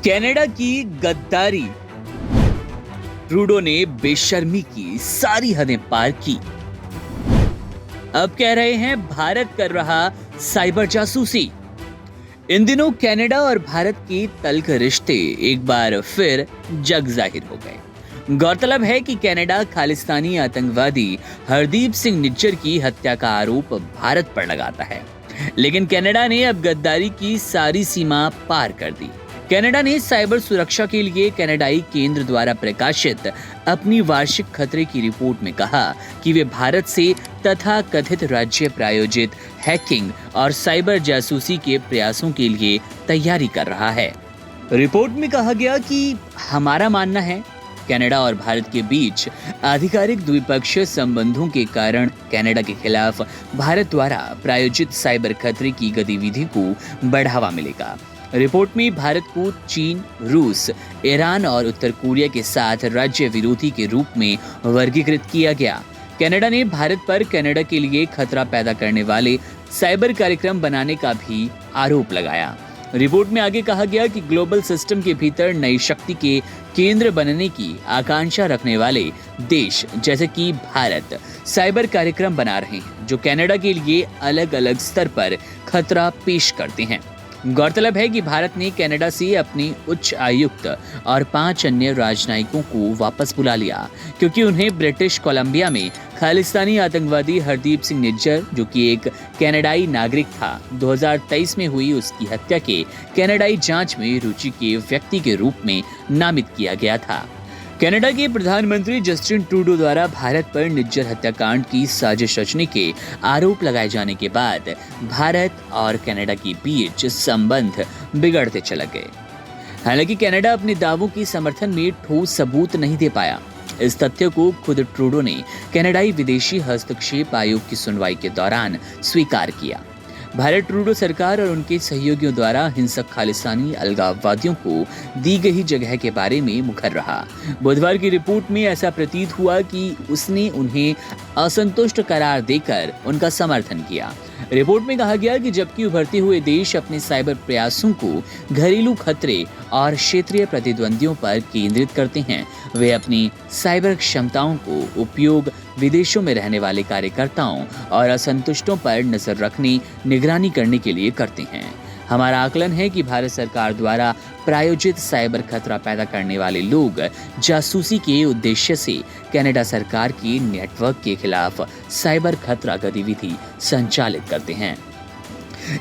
Canada की गद्दारी। Trudeau ने बेशर्मी की सारी हदें पार की। अब कह रहे हैं भारत कर रहा साइबर जासूसी। इन दिनों कनाडा और भारत के तल्ख रिश्ते एक बार फिर जग जाहिर हो गए। गौरतलब है कि कनाडा खालिस्तानी आतंकवादी हरदीप सिंह निज्जर की हत्या का आरोप भारत पर लगाता है, लेकिन कनाडा ने अब गद्दारी की सारी सीमा पार कर दी। कनाडा ने साइबर सुरक्षा के लिए कनाडाई केंद्र द्वारा प्रकाशित अपनी वार्षिक खतरे की रिपोर्ट में कहा कि वे भारत से तथा कथित राज्य प्रायोजित हैकिंग और साइबर जासूसी के प्रयासों के लिए तैयारी कर रहा है। रिपोर्ट में कहा गया कि हमारा मानना है कनाडा और भारत के बीच आधिकारिक द्विपक्षीय संबंधों के कारण कनाडा के खिलाफ भारत द्वारा प्रायोजित साइबर खतरे की गतिविधि को बढ़ावा मिलेगा। रिपोर्ट में भारत को चीन, रूस, ईरान और उत्तर कोरिया के साथ राज्य विरोधी के रूप में वर्गीकृत किया गया। कनाडा ने भारत पर कनाडा के लिए खतरा पैदा करने वाले साइबर कार्यक्रम बनाने का भी आरोप लगाया। रिपोर्ट में आगे कहा गया कि ग्लोबल सिस्टम के भीतर नई शक्ति के केंद्र बनने की आकांक्षा रखने वाले देश जैसे कि भारत साइबर कार्यक्रम बना रहे हैं जो कनाडा के लिए अलग अलग स्तर पर खतरा पेश करते हैं। गौरतलब है कि भारत ने कनाडा से अपने उच्च आयुक्त और 5 अन्य राजनयिकों को वापस बुला लिया क्योंकि उन्हें ब्रिटिश कोलंबिया में खालिस्तानी आतंकवादी हरदीप सिंह निज्जर, जो कि एक कनाडाई नागरिक था, 2023 में हुई उसकी हत्या के कनाडाई जांच में रुचि के व्यक्ति के रूप में नामित किया गया था। कनाडा के प्रधानमंत्री जस्टिन ट्रूडो द्वारा भारत पर निज्जर हत्याकांड की साजिश रचने के आरोप लगाए जाने के बाद भारत और कनाडा के बीच संबंध बिगड़ते चले गए। हालांकि कनाडा अपने दावों के समर्थन में ठोस सबूत नहीं दे पाया। इस तथ्य को खुद ट्रूडो ने कनाडाई विदेशी हस्तक्षेप आयोग की सुनवाई के दौरान स्वीकार किया। भारत ट्रूडो सरकार और उनके सहयोगियों द्वारा हिंसक खालिस्तानी अलगाववादियों को दी गई जगह के बारे में मुखर रहा। बुधवार की रिपोर्ट में ऐसा प्रतीत हुआ कि उसने उन्हें असंतुष्ट करार देकर उनका समर्थन किया। रिपोर्ट में कहा गया कि जबकि उभरते हुए देश अपने साइबर प्रयासों को घरेलू खतरे और क्षेत्रीय प्रतिद्वंदियों पर केंद्रित करते हैं, वे अपनी साइबर क्षमताओं को उपयोग विदेशों में रहने वाले कार्यकर्ताओं और असंतुष्टों पर नजर रखने, निगरानी करने के लिए करते हैं। हमारा आकलन है कि भारत सरकार द्वारा प्रायोजित साइबर खतरा पैदा करने वाले लोग जासूसी के उद्देश्य से कनाडा सरकार के नेटवर्क के खिलाफ साइबर खतरा गतिविधि संचालित करते हैं।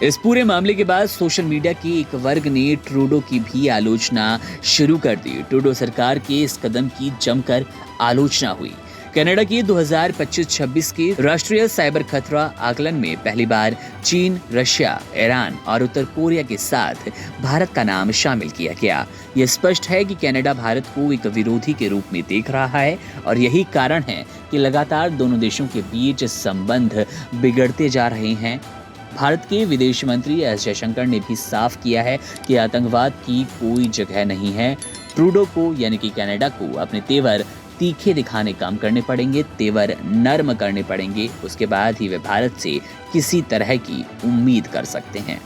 इस पूरे मामले के बाद सोशल मीडिया के एक वर्ग ने ट्रूडो की भी आलोचना शुरू कर दी। ट्रूडो सरकार के इस कदम की जमकर आलोचना हुई। कनाडा के 2025-26 के राष्ट्रीय साइबर खतरा आकलन में पहली बार चीन, रशिया, ईरान और उत्तर कोरिया के साथ भारत का नाम शामिल किया गया। यह स्पष्ट है कि कनाडा भारत को एक विरोधी के रूप में देख रहा है और यही कारण है कि लगातार दोनों देशों के बीच संबंध बिगड़ते जा रहे हैं। भारत के विदेश मंत्री एस जयशंकर ने भी साफ किया है कि आतंकवाद की कोई जगह नहीं है। ट्रूडो को यानी कि कनाडा को अपने तेवर तीखे दिखाने काम करने पड़ेंगे, तेवर नर्म करने पड़ेंगे, उसके बाद ही वे भारत से किसी तरह की उम्मीद कर सकते हैं।